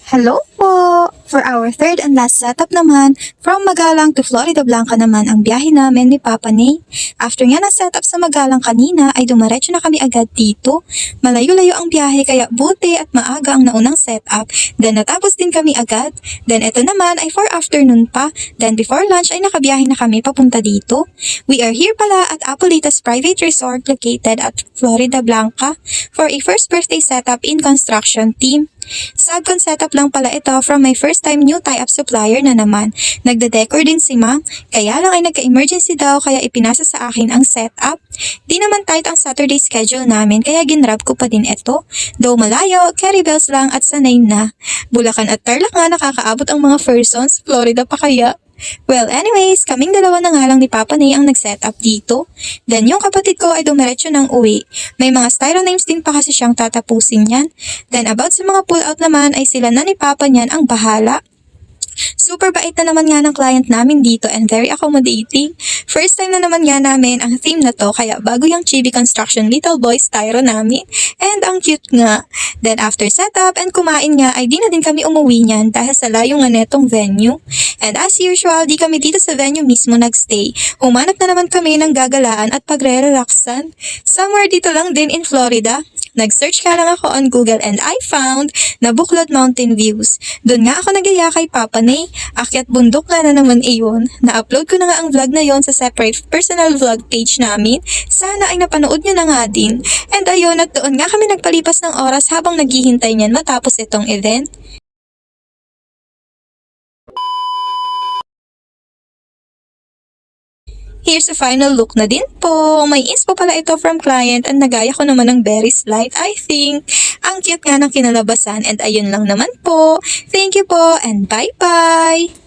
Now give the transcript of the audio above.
Hello po! For our third and last setup naman, from Magalang to Florida Blanca naman ang biyahe namin ni Papa Ney. After nga ng setup sa Magalang kanina ay dumaretso na kami agad dito. Malayo-layo ang biyahe kaya buti at maaga ang naunang setup. Then natapos din kami agad. Then ito naman ay for afternoon pa. Then before lunch ay nakabiyahe na kami papunta dito. We are here pala at Apolitas Private Resort located at Florida Blanca for a first birthday setup in construction team. Subcon setup lang pala ito from my first time new tie-up supplier na naman. Nagde-decor din si ma'am, kaya lang ay nagka-emergency daw kaya ipinasa sa akin ang setup. Di naman tight ang Saturday schedule namin kaya ginrab ko pa din ito. Though malayo, carry bells lang at sanay na. Bulacan at Tarlac nga nakakaabot ang mga persons, Florida pa kaya. Well, anyways, kaming dalawa na nga lang ni Papa Ney ang nag-set up dito. Then yung kapatid ko ay dumiretso ng uwi. May mga styro names din pa kasi siyang tatapusin yan. Then about sa mga pull-out naman ay sila na ni Papa niyan ang bahala. Super bait na naman nga ng client namin dito and very accommodating. First time na naman nga namin ang theme na to kaya bago yung Chibi Construction Little Boy styro namin. And ang cute nga. Then after setup and kumain nga ay di na din kami umuwi niyan dahil sa layo nga netong venue. And as usual, di kami dito sa venue mismo nagstay. Umanap na naman kami ng gagalaan at pagre-relaxan. Somewhere dito lang din in Florida. Nag-search ka lang ako on Google and I found na Buklod Mountain Views. Doon nga ako nagaya kay Papa Ney. Akyat bundok nga na naman iyon. Na-upload ko na nga ang vlog na yon sa separate personal vlog page namin. Sana ay napanood nyo na nga din. And ayun, at doon nga kami nagpalipas ng oras habang naghihintay niyan matapos itong event. Here's a final look na din po. May inspo pala ito from client and nagaya ko naman ng very slight, I think. Ang cute nga ng kinalabasan and ayun lang naman po. Thank you po and bye-bye!